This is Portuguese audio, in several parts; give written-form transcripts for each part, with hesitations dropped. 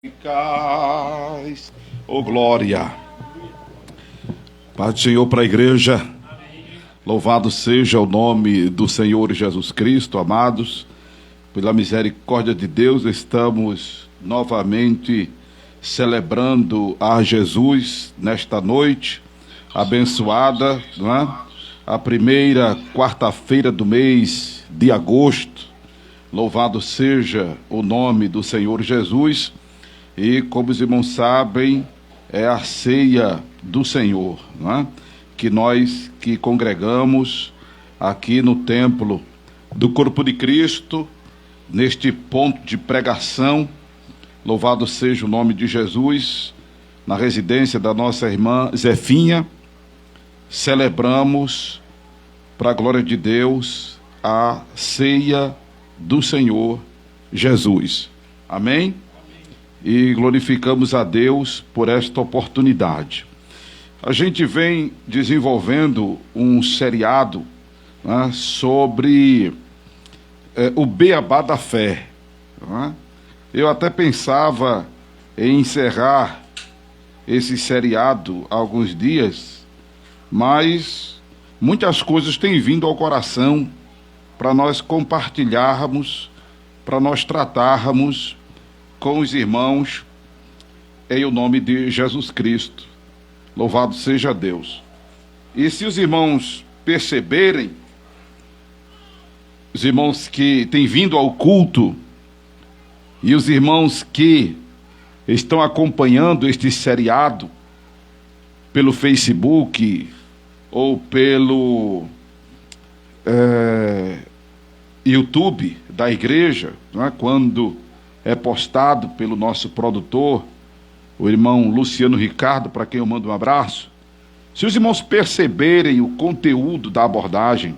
Eficaz. Oh, glória. Paz do Senhor para a igreja. Louvado seja o nome do Senhor Jesus Cristo, amados. Pela misericórdia de Deus, estamos novamente celebrando a Jesus nesta noite abençoada, não é? A primeira quarta-feira do mês de agosto. Louvado seja o nome do Senhor Jesus. E como os irmãos sabem, é a ceia do Senhor, não é? Que nós que congregamos aqui no templo do corpo de Cristo, neste ponto de pregação, louvado seja o nome de Jesus, na residência da nossa irmã Zefinha, celebramos, para a glória de Deus, a ceia do Senhor Jesus. Amém? E glorificamos a Deus por esta oportunidade. A gente vem desenvolvendo um seriado, né, sobre o beabá da fé. Né? Eu até pensava em encerrar esse seriado há alguns dias, mas muitas coisas têm vindo ao coração para nós compartilharmos, para nós tratarmos com os irmãos, em o nome de Jesus Cristo. Louvado seja Deus. E se os irmãos perceberem, os irmãos que têm vindo ao culto, e os irmãos que estão acompanhando este seriado pelo Facebook ou pelo YouTube da igreja, não é? Quando é postado pelo nosso produtor, o irmão Luciano Ricardo, para quem eu mando um abraço. Se os irmãos perceberem o conteúdo da abordagem,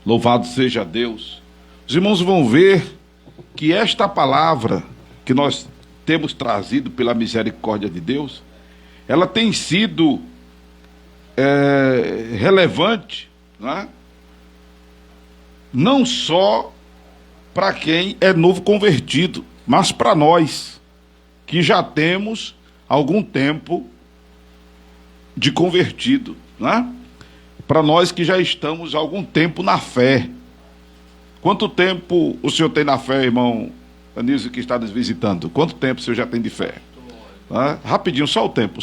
louvado seja Deus, os irmãos vão ver que esta palavra que nós temos trazido pela misericórdia de Deus, ela tem sido relevante, não é? Não só para quem é novo convertido, mas para nós, que já temos algum tempo de convertido, né? Para nós que já estamos há algum tempo na fé. Quanto tempo o senhor tem na fé, irmão Anísio, que está nos visitando? Quanto tempo o senhor já tem de fé? Rapidinho, só o tempo.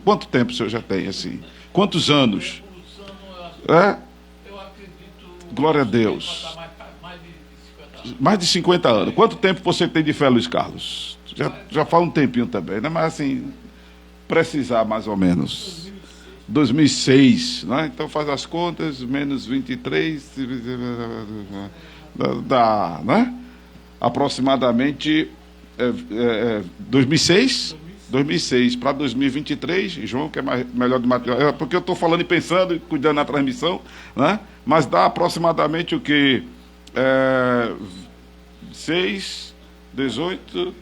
Quanto tempo o senhor já tem, assim? Quantos anos? Glória a Deus. Mais de 50 anos. Quanto tempo você tem de fé, Luiz Carlos? Já fala um tempinho também, né? Mas assim, precisar mais ou menos. 2006, né? Então faz as contas, menos 23, dá, né? Aproximadamente 2006? 2006 para 2023, João, que é melhor de material, porque eu estou falando e pensando e cuidando da transmissão, né? Mas dá aproximadamente o que? 6, 18,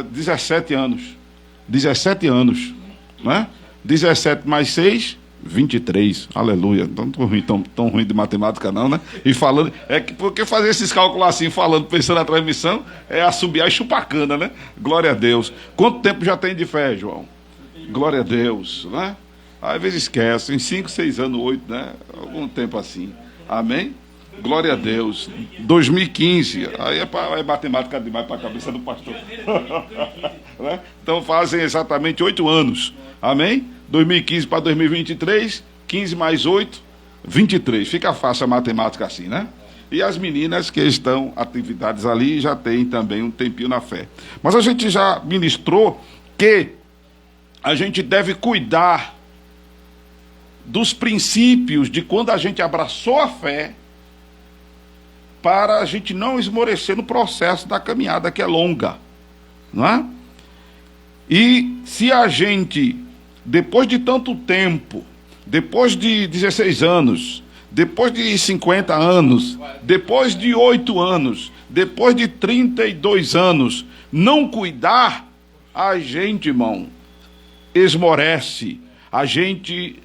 17 anos. 17 anos, né? 17 mais 6, 23. Aleluia. Não estou ruim, tão ruim de matemática, não, né? E falando, porque fazer esses cálculos assim, falando, pensando na transmissão, é assobiar e chupar cana, né? Glória a Deus. Quanto tempo já tem de fé, João? Glória a Deus, né? Às vezes esquece, em 5, 6 anos, 8, né? Algum tempo assim. Amém? Glória a Deus. 2015, aí é matemática demais para a cabeça do pastor. Né? Então fazem exatamente 8 anos. Amém? 2015 para 2023, 15 mais 8, 23. Fica fácil a matemática assim, né? E as meninas que estão atividades ali já têm também um tempinho na fé. Mas a gente já ministrou que a gente deve cuidar dos princípios de quando a gente abraçou a fé, para a gente não esmorecer no processo da caminhada, que é longa, não é? E se a gente, depois de tanto tempo, depois de 16 anos, depois de 50 anos, depois de 8 anos, depois de 32 anos, não cuidar, a gente, irmão, esmorece, a gente,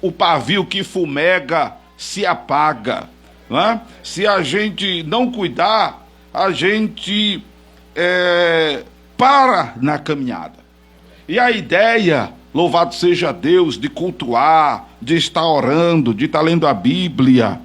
o pavio que fumega se apaga, não é? Se a gente não cuidar, a gente para na caminhada. E a ideia, louvado seja Deus, de cultuar, de estar orando, de estar lendo a Bíblia,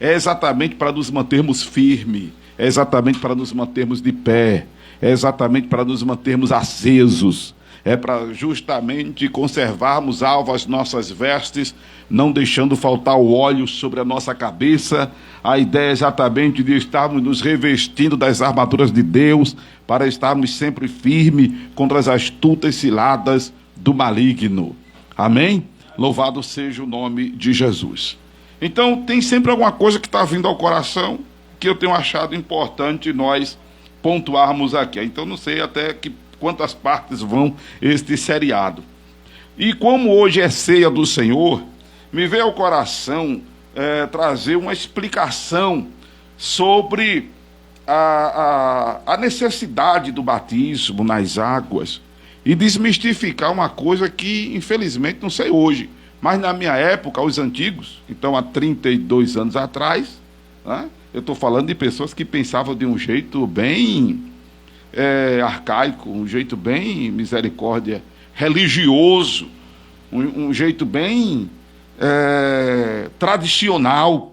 é exatamente para nos mantermos firmes, é exatamente para nos mantermos de pé, é exatamente para nos mantermos acesos, é para justamente conservarmos alvas as nossas vestes, não deixando faltar o óleo sobre a nossa cabeça. A ideia é exatamente de estarmos nos revestindo das armaduras de Deus, para estarmos sempre firmes contra as astutas ciladas do maligno. Amém? Louvado seja o nome de Jesus. Então, tem sempre alguma coisa que está vindo ao coração que eu tenho achado importante nós pontuarmos aqui. Então, não sei até quantas partes vão este seriado. E como hoje é ceia do Senhor, me veio ao coração trazer uma explicação sobre a necessidade do batismo nas águas e desmistificar uma coisa que, infelizmente, não sei hoje, mas na minha época, os antigos, então há 32 anos atrás, né, eu estou falando de pessoas que pensavam de um jeito bem arcaico, um jeito bem misericórdia, religioso, um jeito bem tradicional.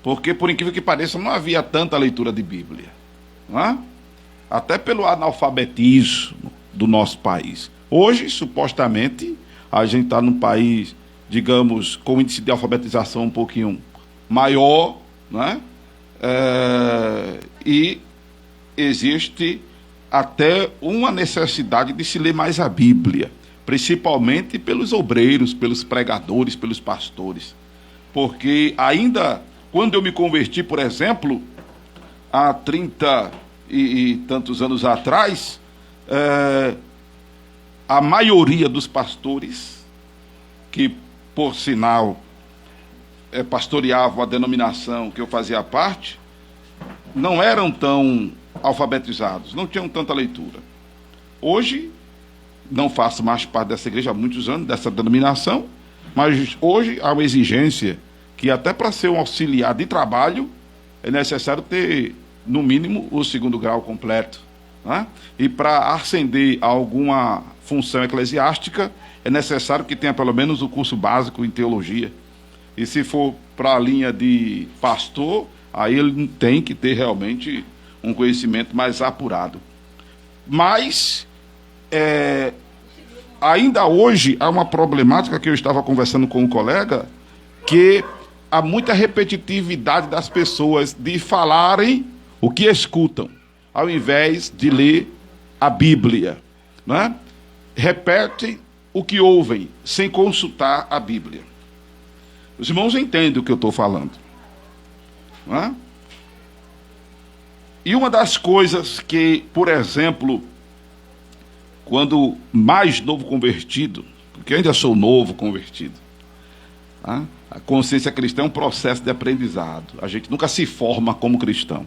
Porque, por incrível que pareça, não havia tanta leitura de Bíblia. Não é? Até pelo analfabetismo do nosso país. Hoje, supostamente, a gente está num país, digamos, com índice de alfabetização um pouquinho maior, né? E existe até uma necessidade de se ler mais a Bíblia, principalmente pelos obreiros, pelos pregadores, pelos pastores. Porque ainda, quando eu me converti, por exemplo, há 30 e tantos anos atrás, a maioria dos pastores, que, por sinal, pastoreavam a denominação que eu fazia parte, não eram tão alfabetizados, não tinham tanta leitura. Hoje, não faço mais parte dessa igreja há muitos anos, dessa denominação, mas hoje há uma exigência que até para ser um auxiliar de trabalho é necessário ter, no mínimo, o 2º grau completo. Né? E para ascender a alguma função eclesiástica é necessário que tenha pelo menos o curso básico em teologia. E se for para a linha de pastor, aí ele tem que ter realmente um conhecimento mais apurado. Mas ainda hoje há uma problemática que eu estava conversando com um colega, que há muita repetitividade das pessoas de falarem o que escutam, ao invés de ler a Bíblia. Né? Repetem o que ouvem, sem consultar a Bíblia. Os irmãos entendem o que eu estou falando. Né? E uma das coisas que, por exemplo, quando mais novo convertido, porque eu ainda sou novo convertido, tá? A consciência cristã é um processo de aprendizado. A gente nunca se forma como cristão.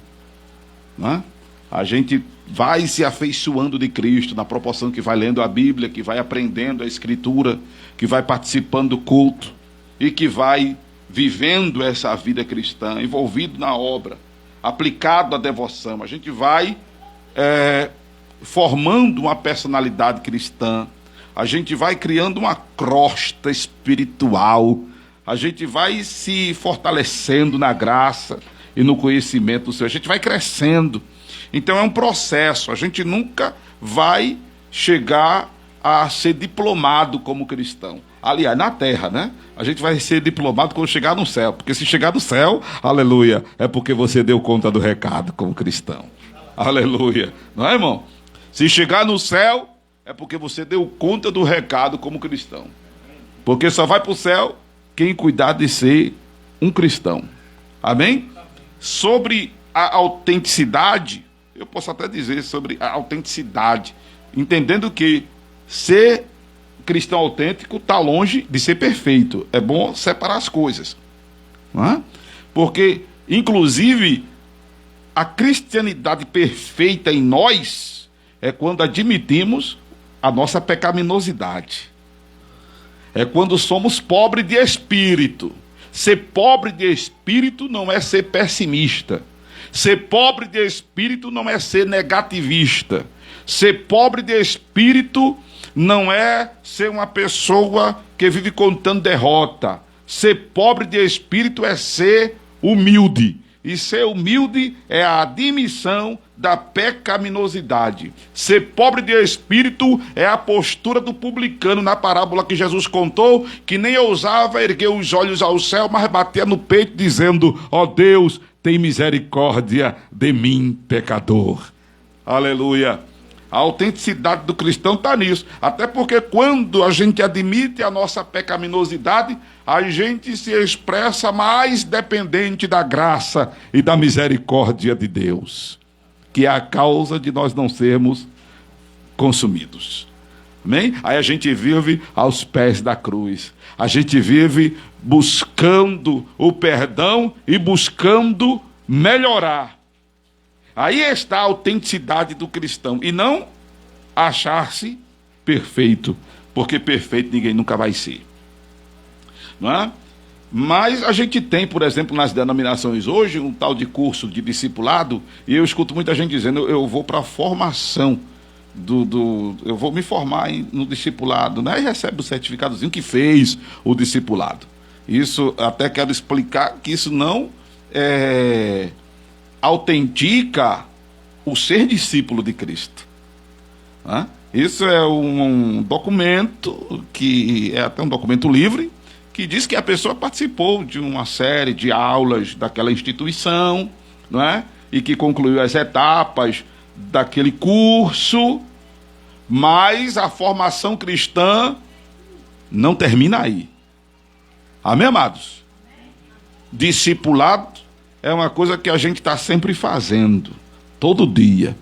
Né? A gente vai se afeiçoando de Cristo na proporção que vai lendo a Bíblia, que vai aprendendo a Escritura, que vai participando do culto e que vai vivendo essa vida cristã, envolvido na obra, aplicado à devoção. A gente vai formando uma personalidade cristã, a gente vai criando uma crosta espiritual, a gente vai se fortalecendo na graça e no conhecimento do Senhor, a gente vai crescendo. Então é um processo, a gente nunca vai chegar a ser diplomado como cristão. Aliás, na terra, né? A gente vai ser diplomado quando chegar no céu, porque se chegar no céu, aleluia, é porque você deu conta do recado como cristão. Aleluia, não é, irmão? Se chegar no céu, é porque você deu conta do recado como cristão. Porque só vai para o céu quem cuidar de ser um cristão. Amém? Sobre a autenticidade, eu posso até dizer sobre a autenticidade, entendendo que ser cristão autêntico está longe de ser perfeito. É bom separar as coisas. Não é? Porque, inclusive, a cristianidade perfeita em nós é quando admitimos a nossa pecaminosidade. É quando somos pobres de espírito. Ser pobre de espírito não é ser pessimista. Ser pobre de espírito não é ser negativista. Ser pobre de espírito não é ser uma pessoa que vive contando derrota. Ser pobre de espírito é ser humilde. E ser humilde é a admissão da pecaminosidade. Ser pobre de espírito é a postura do publicano na parábola que Jesus contou, que nem ousava erguer os olhos ao céu, mas batia no peito dizendo: ó Deus, tem misericórdia de mim, pecador. Aleluia. A autenticidade do cristão está nisso. Até porque quando a gente admite a nossa pecaminosidade, a gente se expressa mais dependente da graça e da misericórdia de Deus, que é a causa de nós não sermos consumidos. Amém? Aí a gente vive aos pés da cruz. A gente vive buscando o perdão e buscando melhorar. Aí está a autenticidade do cristão. E não achar-se perfeito. Porque perfeito ninguém nunca vai ser. Não é? Mas a gente tem, por exemplo, nas denominações hoje, um tal de curso de discipulado. E eu escuto muita gente dizendo: eu vou para a formação. Eu vou me formar no discipulado. Né? E recebe o certificadozinho que fez o discipulado. Isso, até quero explicar que isso não autentica o ser discípulo de Cristo. Né? Isso é um documento, que é até um documento livre, que diz que a pessoa participou de uma série de aulas daquela instituição, não é? E que concluiu as etapas daquele curso, mas a formação cristã não termina aí. Amém, amados? Discipulado é uma coisa que a gente está sempre fazendo, todo dia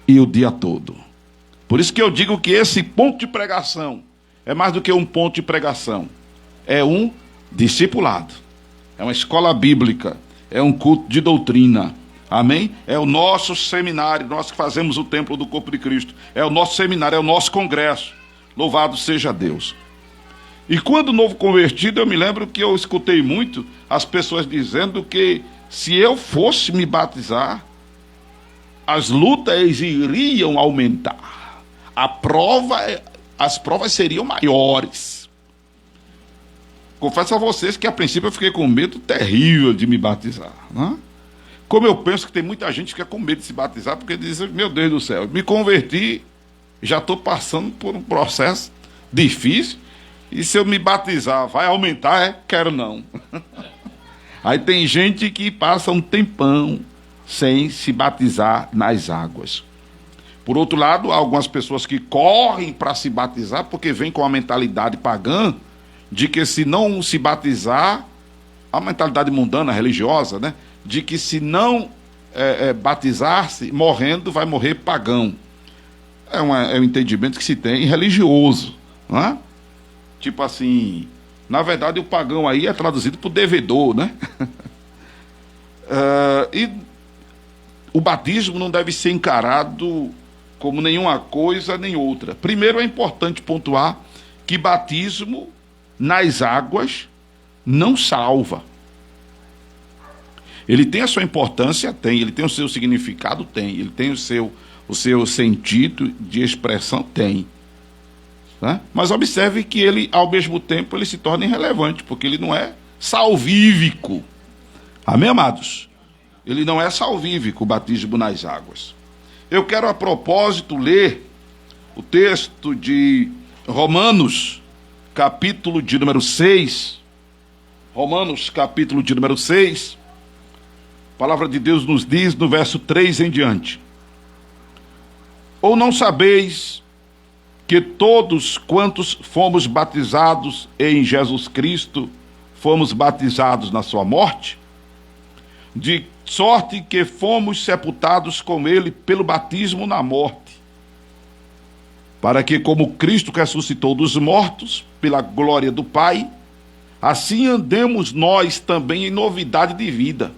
e o dia todo. Por isso que eu digo que esse ponto de pregação é mais do que um ponto de pregação. É um discipulado, é uma escola bíblica, é um culto de doutrina. Amém? É o nosso seminário, nós que fazemos o templo do corpo de Cristo. É o nosso seminário, é o nosso congresso. Louvado seja Deus. E quando novo convertido, eu me lembro que eu escutei muito as pessoas dizendo que se eu fosse me batizar, as lutas iriam aumentar. As provas seriam maiores. Confesso a vocês que a princípio eu fiquei com medo terrível de me batizar. Né? Como eu penso que tem muita gente que fica com medo de se batizar, porque diz: meu Deus do céu, me converti, já estou passando por um processo difícil, e se eu me batizar, vai aumentar? Quero não. Aí tem gente que passa um tempão sem se batizar nas águas. Por outro lado, há algumas pessoas que correm para se batizar, porque vêm com a mentalidade pagã, de que se não se batizar, a mentalidade mundana, religiosa, né? De que se não batizar-se, morrendo, vai morrer pagão. É um entendimento que se tem religioso. Não é? Tipo assim, na verdade o pagão aí é traduzido por devedor, né? E o batismo não deve ser encarado como nenhuma coisa nem outra. Primeiro é importante pontuar que batismo nas águas não salva. Ele tem a sua importância? Tem. Ele tem o seu significado? Tem. Ele tem o seu sentido de expressão? Tem. Né? Mas observe que ele, ao mesmo tempo, ele se torna irrelevante, porque ele não é salvífico. Amém, amados? Ele não é salvífico, o batismo nas águas. Eu quero, a propósito, ler o texto de Romanos, capítulo de número 6. Romanos, capítulo de número 6. A palavra de Deus nos diz no verso 3 em diante: ou não sabeis que todos quantos fomos batizados em Jesus Cristo, fomos batizados na sua morte? De sorte que fomos sepultados com ele pelo batismo na morte, para que, como Cristo ressuscitou dos mortos, pela glória do Pai, assim andemos nós também em novidade de vida.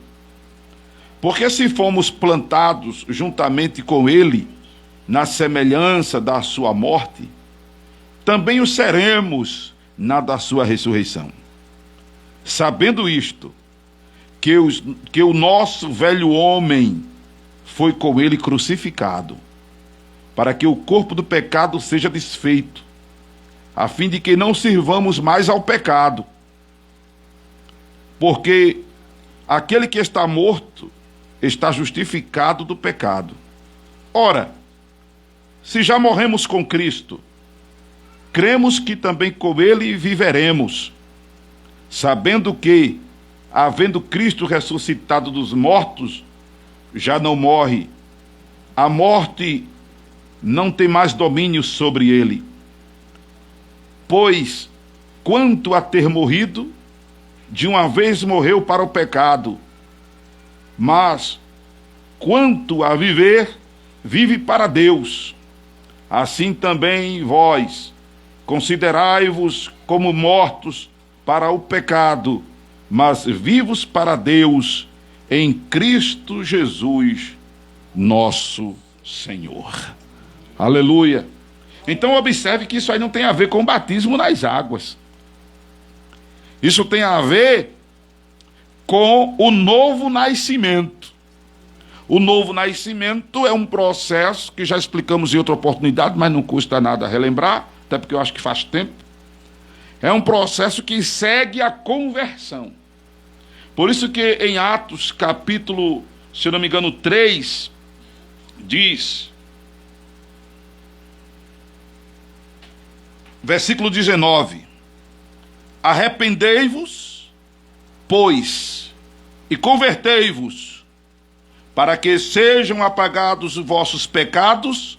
Porque se fomos plantados juntamente com ele na semelhança da sua morte, também o seremos na da sua ressurreição. Sabendo isto, que o nosso velho homem foi com ele crucificado, para que o corpo do pecado seja desfeito, a fim de que não sirvamos mais ao pecado. Porque aquele que está morto está justificado do pecado. Ora, se já morremos com Cristo, cremos que também com ele viveremos, sabendo que, havendo Cristo ressuscitado dos mortos, já não morre. A morte não tem mais domínio sobre ele. Pois, quanto a ter morrido, de uma vez morreu para o pecado, mas, quanto a viver, vive para Deus. Assim também vós, considerai-vos como mortos para o pecado, mas vivos para Deus, em Cristo Jesus, nosso Senhor. Aleluia. Então observe que isso aí não tem a ver com o batismo nas águas. Isso tem a ver com o novo nascimento. O novo nascimento é um processo que já explicamos em outra oportunidade, mas não custa nada relembrar, até porque eu acho que faz tempo. É um processo que segue a conversão. Por isso que em Atos, capítulo, se eu não me engano, 3, diz, versículo 19: arrependei-vos, pois, e convertei-vos, para que sejam apagados os vossos pecados,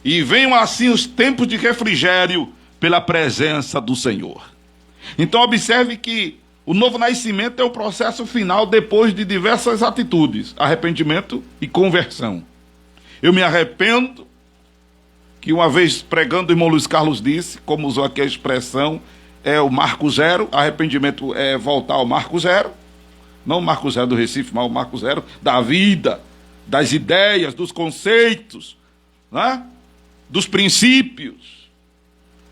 e venham assim os tempos de refrigério pela presença do Senhor. Então observe que o novo nascimento é o processo final depois de diversas atitudes: arrependimento e conversão. Eu me arrependo, que uma vez pregando o irmão Luiz Carlos disse, como usou aqui a expressão, é o marco zero. Arrependimento é voltar ao marco zero, não o marco zero do Recife, mas o marco zero da vida, das ideias, dos conceitos, né? Dos princípios,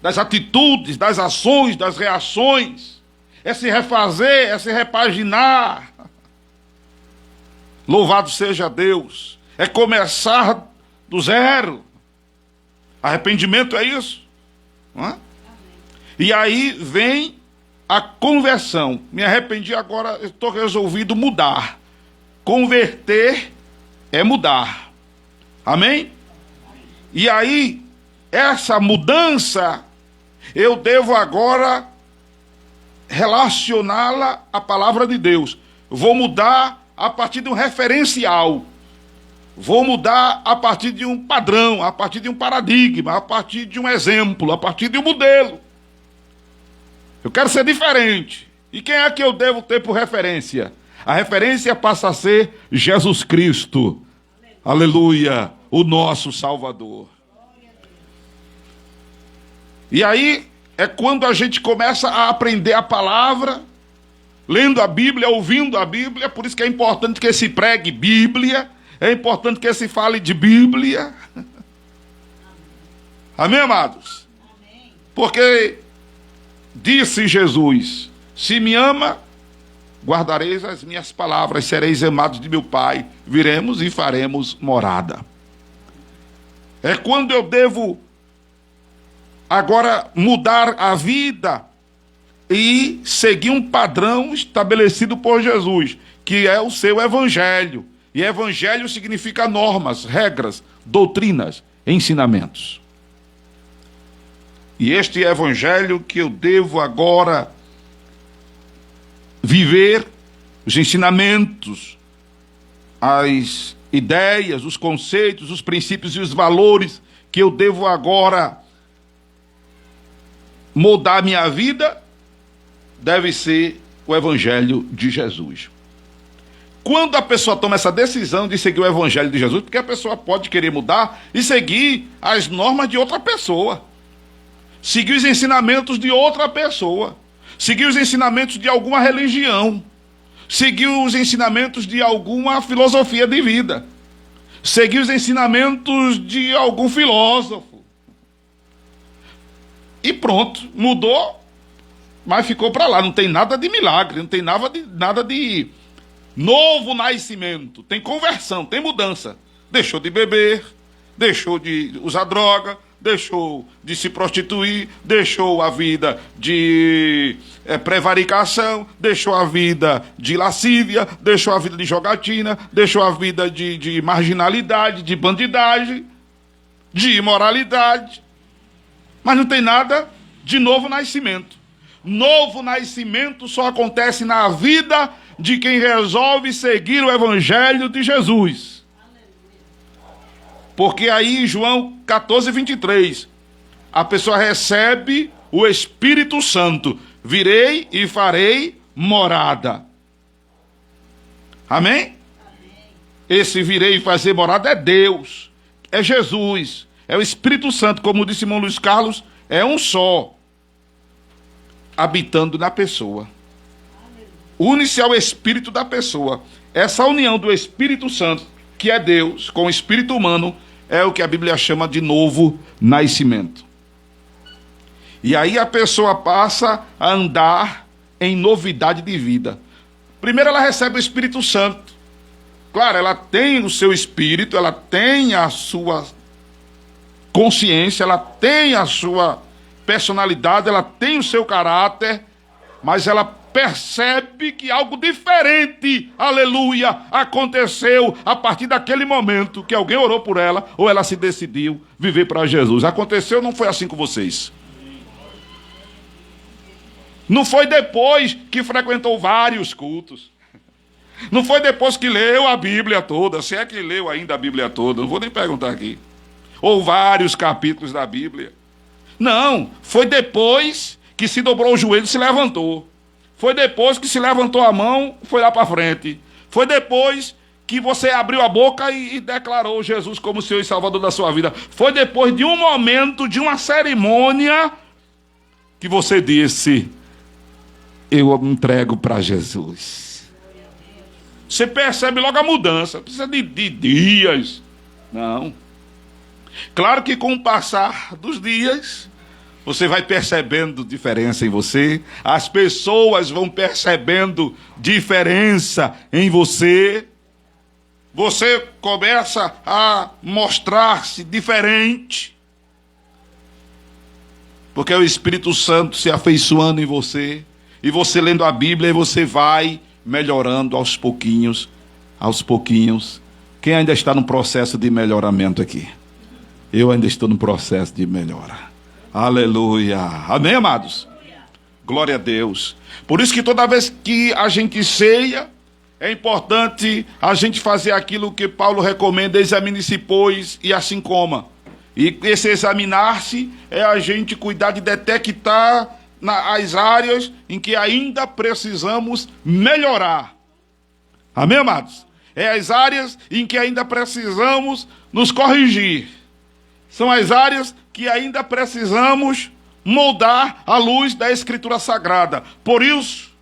das atitudes, das ações, das reações. É se refazer, é se repaginar. Louvado seja Deus. É começar do zero. Arrependimento é isso, não é? E aí vem a conversão. Me arrependi, agora estou resolvido mudar. Converter é mudar. Amém? E aí, essa mudança, eu devo agora relacioná-la à palavra de Deus. Vou mudar a partir de um referencial. Vou mudar a partir de um padrão, a partir de um paradigma, a partir de um exemplo, a partir de um modelo. Eu quero ser diferente. E quem é que eu devo ter por referência? A referência passa a ser Jesus Cristo. Aleluia, o nosso Salvador. E aí é quando a gente começa a aprender a palavra, lendo a Bíblia, ouvindo a Bíblia. Por isso que é importante que se pregue Bíblia, é importante que se fale de Bíblia. Amém, amados? Amém. Porque disse Jesus: se me ama, guardareis as minhas palavras, sereis amados de meu Pai, viremos e faremos morada. É quando eu devo agora mudar a vida e seguir um padrão estabelecido por Jesus, que é o seu evangelho. E evangelho significa normas, regras, doutrinas, ensinamentos. E este evangelho que eu devo agora viver, os ensinamentos, as ideias, os conceitos, os princípios e os valores que eu devo agora mudar minha vida, deve ser o evangelho de Jesus. Quando a pessoa toma essa decisão de seguir o evangelho de Jesus, porque a pessoa pode querer mudar e seguir as normas de outra pessoa, seguir os ensinamentos de outra pessoa, seguir os ensinamentos de alguma religião, seguir os ensinamentos de alguma filosofia de vida, seguir os ensinamentos de algum filósofo. E pronto, mudou, mas ficou para lá. Não tem nada de milagre, não tem nada de novo nascimento. Tem conversão, tem mudança. Deixou de beber, deixou de usar droga, deixou de se prostituir, deixou a vida de prevaricação, deixou a vida de lascívia, deixou a vida de jogatina, deixou a vida de marginalidade, de bandidagem, de imoralidade. Mas não tem nada de novo nascimento. Novo nascimento só acontece na vida de quem resolve seguir o Evangelho de Jesus. Porque aí em João 14, 23, a pessoa recebe o Espírito Santo. Virei e farei morada. Amém? Esse virei e fazer morada é Deus, é Jesus, é o Espírito Santo, como disse irmão Luiz Carlos, é um só, habitando na pessoa. Une-se ao Espírito da pessoa. Essa união do Espírito Santo, que é Deus, com o Espírito humano, é o que a Bíblia chama de novo nascimento. E aí a pessoa passa a andar em novidade de vida. Primeiro ela recebe o Espírito Santo. Claro, ela tem o seu espírito, ela tem a sua consciência, ela tem a sua personalidade, ela tem o seu caráter, mas ela percebe que algo diferente, aleluia, aconteceu a partir daquele momento que alguém orou por ela, ou ela se decidiu viver para Jesus. Aconteceu, não foi assim com vocês. Não foi depois que frequentou vários cultos. Não foi depois que leu a Bíblia toda, se é que leu ainda a Bíblia toda, não vou nem perguntar aqui. Ou vários capítulos da Bíblia. Não, foi depois que se dobrou o joelho e se levantou. Foi depois que se levantou a mão, foi lá para frente. Foi depois que você abriu a boca e declarou Jesus como Senhor e Salvador da sua vida. Foi depois de um momento, de uma cerimônia, que você disse: eu me entrego para Jesus. Você percebe logo a mudança. Precisa de dias. Não. Claro que com o passar dos dias, você vai percebendo diferença em você. As pessoas vão percebendo diferença em você. Você começa a mostrar-se diferente. Porque é o Espírito Santo se afeiçoando em você. E você lendo a Bíblia, e você vai melhorando aos pouquinhos. Aos pouquinhos. Quem ainda está no processo de melhoramento aqui? Eu ainda estou no processo de melhora. Aleluia. Amém, amados? Glória a Deus. Por isso que toda vez que a gente ceia, é importante a gente fazer aquilo que Paulo recomenda: examine-se, pois, e assim coma. E esse examinar-se é a gente cuidar de detectar as áreas em que ainda precisamos melhorar. Amém, amados? É as áreas em que ainda precisamos nos corrigir. São as áreas que ainda precisamos moldar à luz da Escritura Sagrada. Por isso,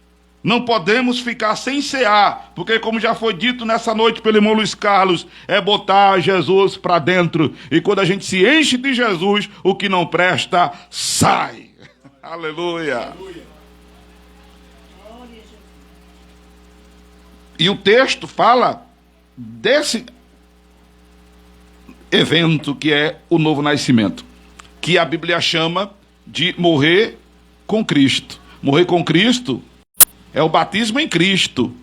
não podemos ficar sem cear, porque, como já foi dito nessa noite pelo irmão Luiz Carlos, é botar Jesus para dentro. E quando a gente se enche de Jesus, o que não presta, sai. Aleluia. E o texto fala desse evento que é o novo nascimento, que a Bíblia chama de morrer com Cristo. Morrer com Cristo é o batismo em Cristo.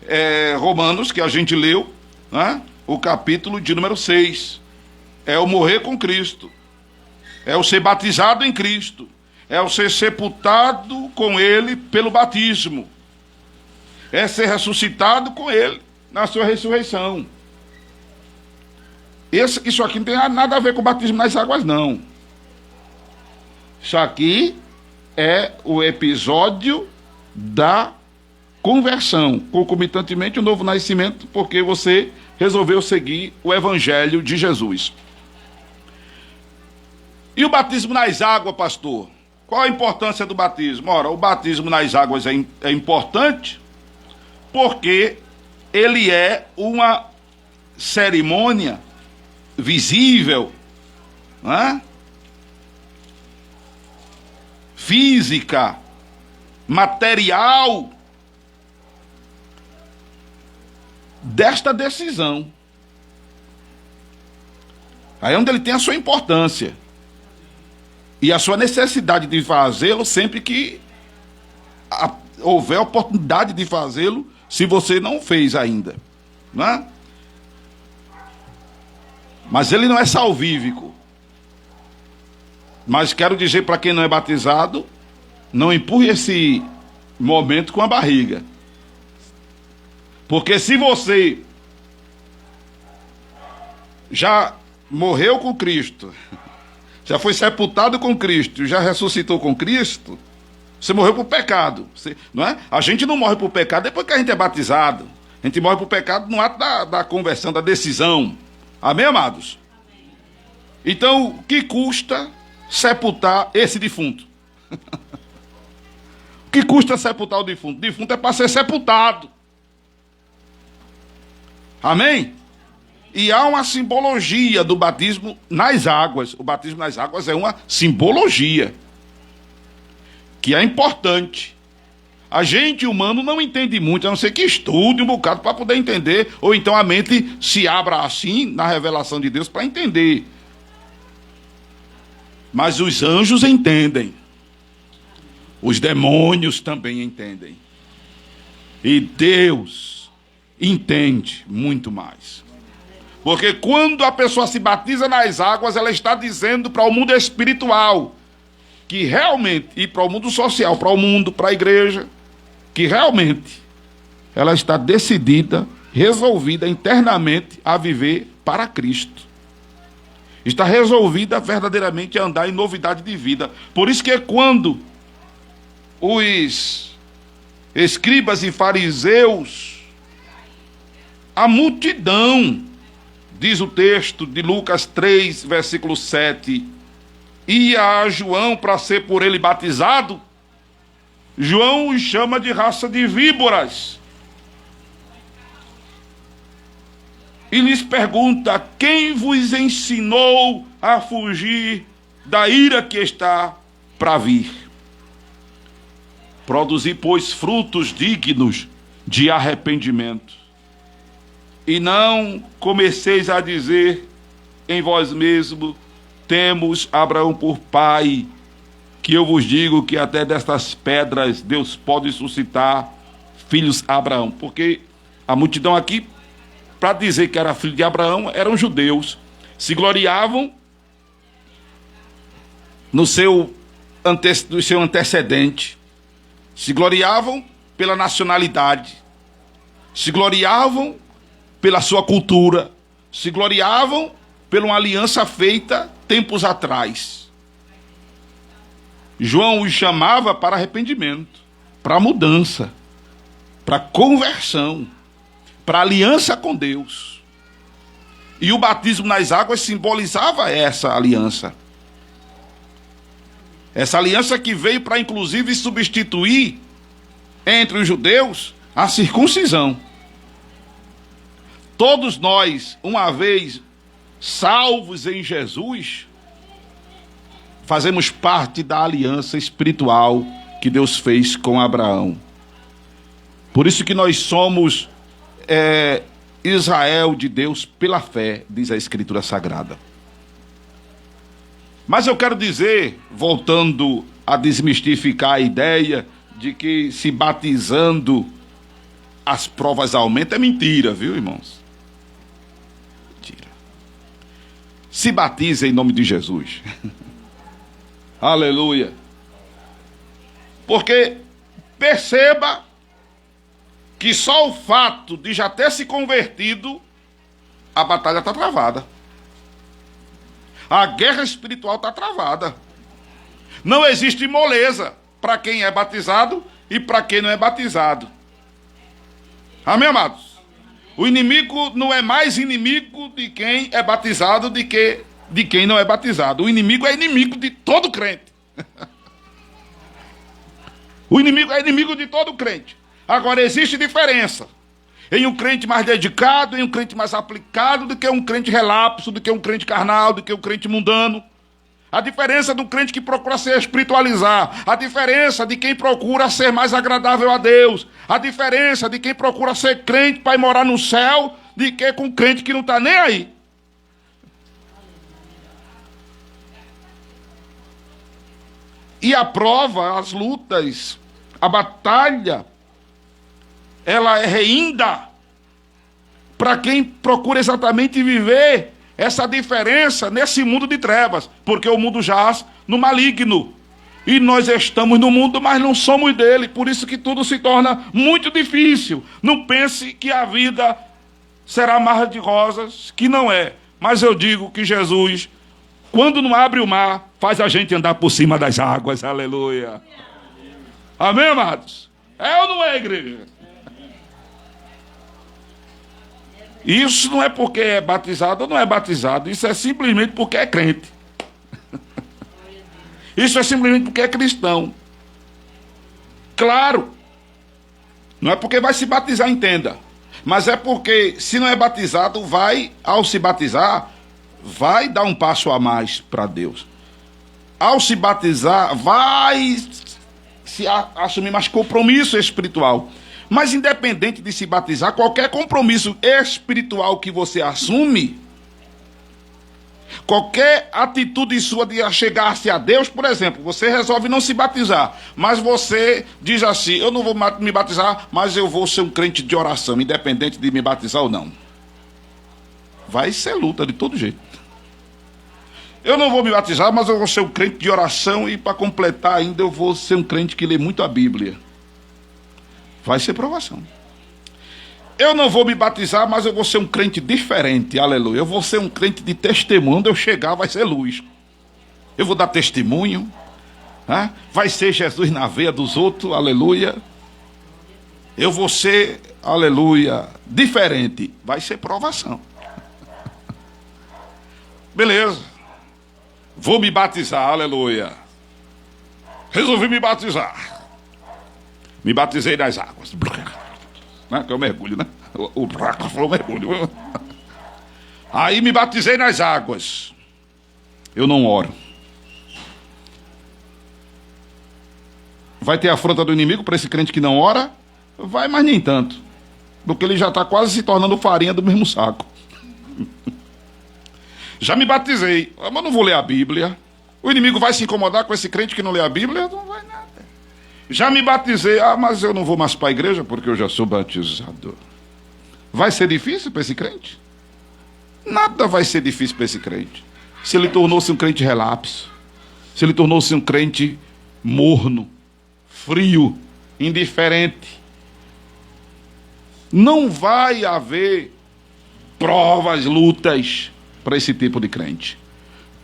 É Romanos, que a gente leu, né? O capítulo de número 6. É o morrer com Cristo. É o ser batizado em Cristo. É o ser sepultado com Ele pelo batismo. É ser ressuscitado com Ele na sua ressurreição. Isso aqui não tem nada a ver com o batismo nas águas, não. Isso aqui é o episódio da conversão, concomitantemente o novo nascimento, porque você resolveu seguir o Evangelho de Jesus. E o batismo nas águas, pastor? Qual a importância do batismo? Ora, o batismo nas águas é importante porque ele é uma cerimônia visível, né? Física, material desta decisão. Aí é onde ele tem a sua importância e a sua necessidade de fazê-lo sempre que houver oportunidade de fazê-lo, se você não fez ainda, não é? Mas ele não é salvífico. Mas quero dizer para quem não é batizado, não empurre esse momento com a barriga. Porque se você já morreu com Cristo, já foi sepultado com Cristo, já ressuscitou com Cristo, você morreu por pecado, não é? A gente não morre por pecado depois que a gente é batizado. A gente morre por pecado no ato da conversão, da decisão. Amém, amados? Então, o que custa sepultar esse defunto? O que custa sepultar o defunto? O defunto é para ser sepultado. Amém? E há uma simbologia do batismo nas águas. O batismo nas águas é uma simbologia que é importante. A gente humano não entende muito, a não ser que estude um bocado para poder entender, ou então a mente se abra assim na revelação de Deus para entender. Mas os anjos entendem. Os demônios também entendem. E Deus entende muito mais. Porque quando a pessoa se batiza nas águas, ela está dizendo para o mundo espiritual que realmente, e para o mundo social, para o mundo, para a igreja, que realmente ela está decidida, resolvida internamente a viver para Cristo. Está resolvida verdadeiramente a andar em novidade de vida. Por isso que quando os escribas e fariseus, a multidão, diz o texto de Lucas 3, versículo 7, ia a João para ser por ele batizado, João os chama de raça de víboras. E lhes pergunta: quem vos ensinou a fugir da ira que está para vir? Produzi, pois, frutos dignos de arrependimento. E não comeceis a dizer em vós mesmos: temos Abraão por pai, que eu vos digo que até destas pedras Deus pode suscitar filhos a Abraão. Porque a multidão aqui, para dizer que era filho de Abraão, eram judeus, se gloriavam no seu antecedente, se gloriavam pela nacionalidade, se gloriavam pela sua cultura, se gloriavam pela uma aliança feita tempos atrás. João os chamava para arrependimento, para mudança, para conversão, para aliança com Deus. E o batismo nas águas simbolizava essa aliança. Essa aliança que veio para inclusive substituir entre os judeus a circuncisão. Todos nós, uma vez salvos em Jesus, fazemos parte da aliança espiritual que Deus fez com Abraão. Por isso que nós somos Israel de Deus pela fé, diz a Escritura Sagrada. Mas eu quero dizer, voltando a desmistificar a ideia de que se batizando as provas aumentam, é mentira, viu, irmãos? Mentira. Se batize em nome de Jesus. Aleluia. Porque perceba que só o fato de já ter se convertido, a batalha está travada. A guerra espiritual está travada. Não existe moleza para quem é batizado e para quem não é batizado. Amém, amados? O inimigo não é mais inimigo de quem é batizado do que de quem não é batizado. O inimigo é inimigo de todo crente. O inimigo é inimigo de todo crente. Agora, existe diferença em um crente mais dedicado, em um crente mais aplicado, do que um crente relapso, do que um crente carnal, do que um crente mundano. A diferença do crente que procura se espiritualizar. A diferença de quem procura ser mais agradável a Deus. A diferença de quem procura ser crente para ir morar no céu, de que com crente que não está nem aí. E a prova, as lutas, a batalha, ela é ainda para quem procura exatamente viver essa diferença nesse mundo de trevas, porque o mundo jaz no maligno. E nós estamos no mundo, mas não somos dele, por isso que tudo se torna muito difícil. Não pense que a vida será mar de rosas, que não é. Mas eu digo que Jesus, quando não abre o mar, faz a gente andar por cima das águas. Aleluia. Amém, amados? É ou não é, igreja? Isso não é porque é batizado ou não é batizado. Isso é simplesmente porque é crente. Isso é simplesmente porque é cristão. Claro. Não é porque vai se batizar, entenda. Mas é porque, se não é batizado, vai, ao se batizar, vai dar um passo a mais para Deus. Ao se batizar, vai se assumir mais compromisso espiritual. Mas independente de se batizar, qualquer compromisso espiritual que você assume, qualquer atitude sua de chegar-se a Deus, por exemplo, você resolve não se batizar, mas você diz assim, eu não vou me batizar, mas eu vou ser um crente de oração, independente de me batizar ou não. Vai ser luta de todo jeito. Eu não vou me batizar, mas eu vou ser um crente de oração e para completar ainda eu vou ser um crente que lê muito a Bíblia. Vai ser provação. Eu não vou me batizar, mas eu vou ser um crente diferente, aleluia. Eu vou ser um crente de testemunho, onde eu chegar vai ser luz. Eu vou dar testemunho, né? Vai ser Jesus na veia dos outros, aleluia. Eu vou ser, aleluia, diferente. Vai ser provação. Beleza. Vou me batizar, aleluia. Resolvi me batizar. Me batizei nas águas. Né? Que é o mergulho, né? O braco falou mergulho. Aí me batizei nas águas. Eu não oro. Vai ter afronta do inimigo para esse crente que não ora? Vai, mas nem tanto. Porque ele já está quase se tornando farinha do mesmo saco. Já me batizei, mas não vou ler a Bíblia. O inimigo vai se incomodar com esse crente que não lê a Bíblia? Não vai nada. Já me batizei, mas eu não vou mais para a igreja porque eu já sou batizado. Vai ser difícil para esse crente? Nada vai ser difícil para esse crente. Se ele tornou-se um crente relapso, se ele tornou-se um crente morno, frio, indiferente, não vai haver provas, lutas para esse tipo de crente.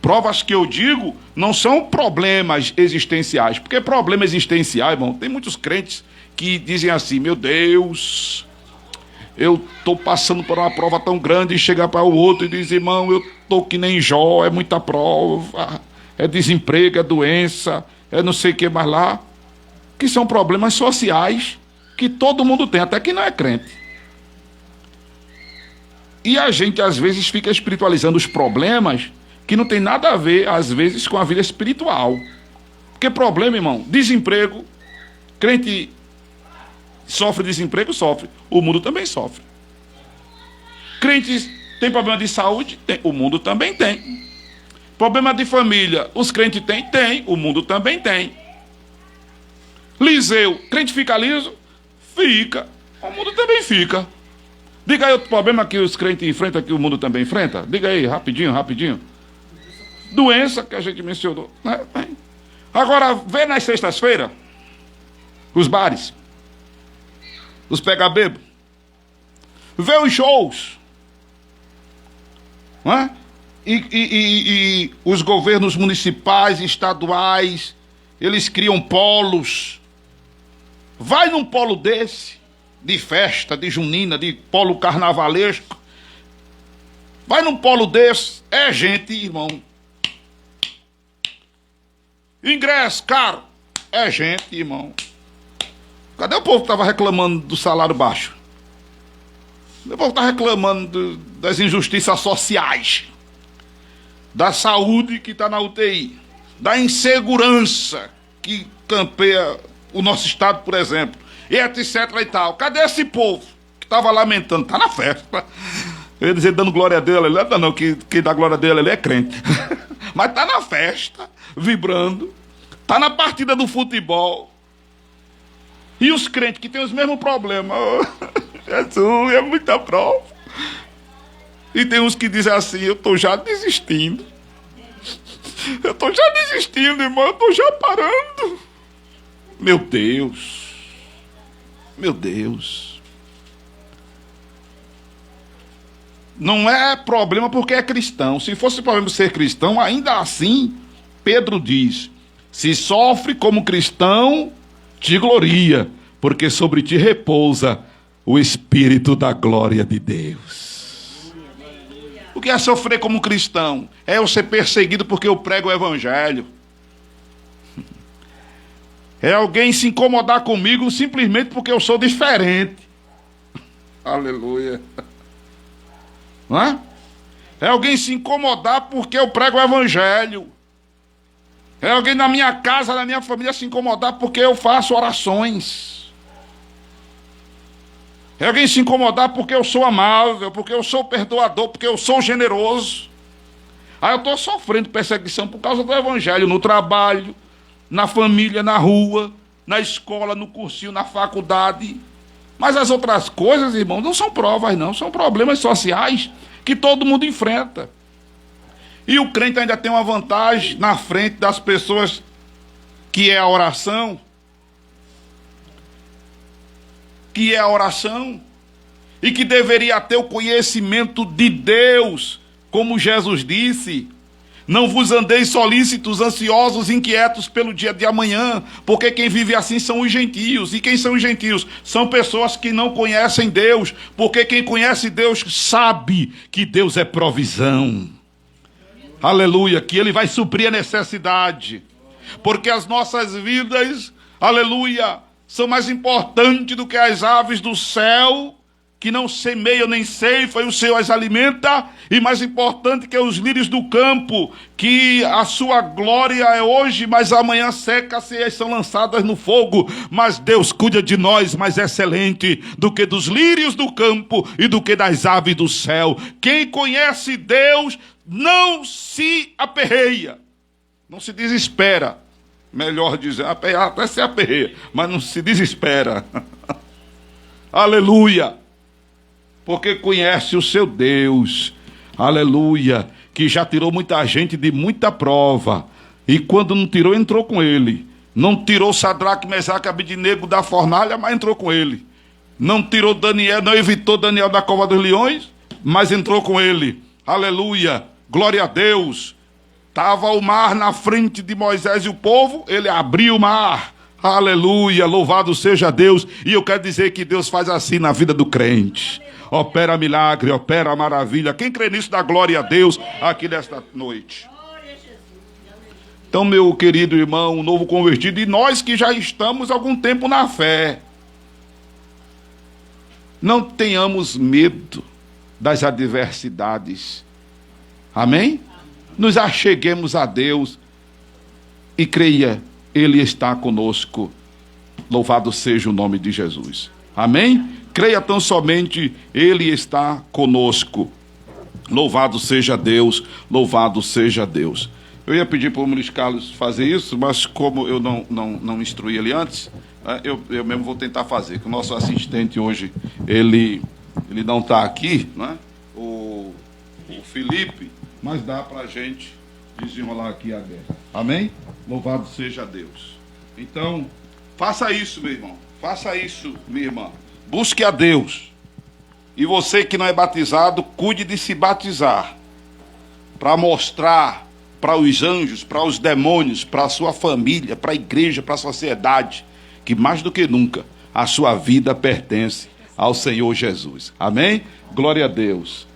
Provas que eu digo não são problemas existenciais, porque problema existencial, irmão, tem muitos crentes que dizem assim, meu Deus, eu estou passando por uma prova tão grande, e chega para o outro e diz, irmão, eu estou que nem Jó, é muita prova, é desemprego, é doença, é não sei o que mais lá, que são problemas sociais que todo mundo tem, até quem não é crente. E a gente às vezes fica espiritualizando os problemas que não tem nada a ver, às vezes, com a vida espiritual. Porque problema, irmão, desemprego, crente sofre desemprego, sofre. O mundo também sofre. Crentes têm problema de saúde? Tem. O mundo também tem. Problema de família, os crentes têm? Tem. O mundo também tem. Liseu, crente fica liso? Fica. O mundo também fica. Diga aí outro problema que os crentes enfrentam, que o mundo também enfrenta. Diga aí, rapidinho, rapidinho. Doença, que a gente mencionou. Né? Agora, vê nas sextas-feiras, os bares, os pega-bebo, vê os shows, né? E os governos municipais, estaduais, eles criam polos. Vai num polo desse, de festa, de junina, de polo carnavalesco. Vai num polo desse, é gente, irmão. Ingresso caro, é gente, irmão. Cadê o povo que estava reclamando do salário baixo? O povo está reclamando das injustiças sociais. da saúde que está na UTI, da insegurança que campeia o nosso estado, por exemplo, e etc e tal. Cadê esse povo que estava lamentando? Está na festa. Eu ia dizer dando glória a Deus, não, que dá glória a Deus, ele é crente. Mas está na festa, vibrando, está na partida do futebol. E os crentes que têm os mesmos problemas. Jesus, é muita prova. E tem uns que dizem assim, eu estou já desistindo. Eu estou já desistindo, irmão, eu estou já parando. Meu Deus. Meu Deus. Não é problema porque é cristão. Se fosse problema ser cristão, ainda assim, Pedro diz, se sofre como cristão, te gloria, porque sobre ti repousa o Espírito da glória de Deus. O que é sofrer como cristão? É eu ser perseguido porque eu prego o evangelho. É alguém se incomodar comigo simplesmente porque eu sou diferente. Aleluia. Não é? É alguém se incomodar porque eu prego o evangelho. É alguém na minha casa, na minha família se incomodar porque eu faço orações. É alguém se incomodar porque eu sou amável, porque eu sou perdoador, porque eu sou generoso. Aí eu estou sofrendo perseguição por causa do evangelho, no trabalho, na família, na rua, na escola, no cursinho, na faculdade. Mas as outras coisas, irmão, não são provas, não. São problemas sociais que todo mundo enfrenta. E o crente ainda tem uma vantagem na frente das pessoas, que é a oração. Que é a oração. E que deveria ter o conhecimento de Deus, como Jesus disse. Não vos andeis solícitos, ansiosos, inquietos pelo dia de amanhã, porque quem vive assim são os gentios. E quem são os gentios? São pessoas que não conhecem Deus, porque quem conhece Deus sabe que Deus é provisão. Aleluia, que Ele vai suprir a necessidade. Porque as nossas vidas, aleluia, são mais importantes do que as aves do céu, que não semeiam nem ceifam, e o Senhor as alimenta, e mais importante que os lírios do campo, que a sua glória é hoje, mas amanhã seca-se e são lançadas no fogo. Mas Deus cuida de nós, mais excelente do que dos lírios do campo e do que das aves do céu. Quem conhece Deus não se aperreia, não se desespera. Melhor dizer, até se aperreia, mas não se desespera. Aleluia. Porque conhece o seu Deus, aleluia, que já tirou muita gente de muita prova, e quando não tirou, entrou com ele. Não tirou Sadraque, Mesaque e Abednego da fornalha, mas entrou com ele. Não tirou Daniel, não evitou Daniel da cova dos leões, mas entrou com ele. Aleluia, glória a Deus. Estava o mar na frente de Moisés e o povo, ele abriu o mar. Aleluia, louvado seja Deus. E eu quero dizer que Deus faz assim na vida do crente. Opera milagre, opera maravilha. Quem crê nisso dá glória a Deus aqui nesta noite. Então, meu querido irmão, novo convertido, e nós que já estamos há algum tempo na fé, não tenhamos medo das adversidades. Amém? Nos acheguemos a Deus e creia, Ele está conosco. Louvado seja o nome de Jesus. Amém? Creia tão somente, Ele está conosco. Louvado seja Deus, louvado seja Deus. Eu ia pedir para o Luiz Carlos fazer isso, mas como eu não instruí ele antes, eu mesmo vou tentar fazer, que o nosso assistente hoje, ele não está aqui, né? O Felipe, mas dá para a gente desenrolar aqui a guerra. Amém? Louvado seja Deus. Então, faça isso, meu irmão. Faça isso, minha irmã. Busque a Deus. E você que não é batizado, cuide de se batizar. Para mostrar para os anjos, para os demônios, para a sua família, para a igreja, para a sociedade, que mais do que nunca a sua vida pertence ao Senhor Jesus. Amém? Glória a Deus.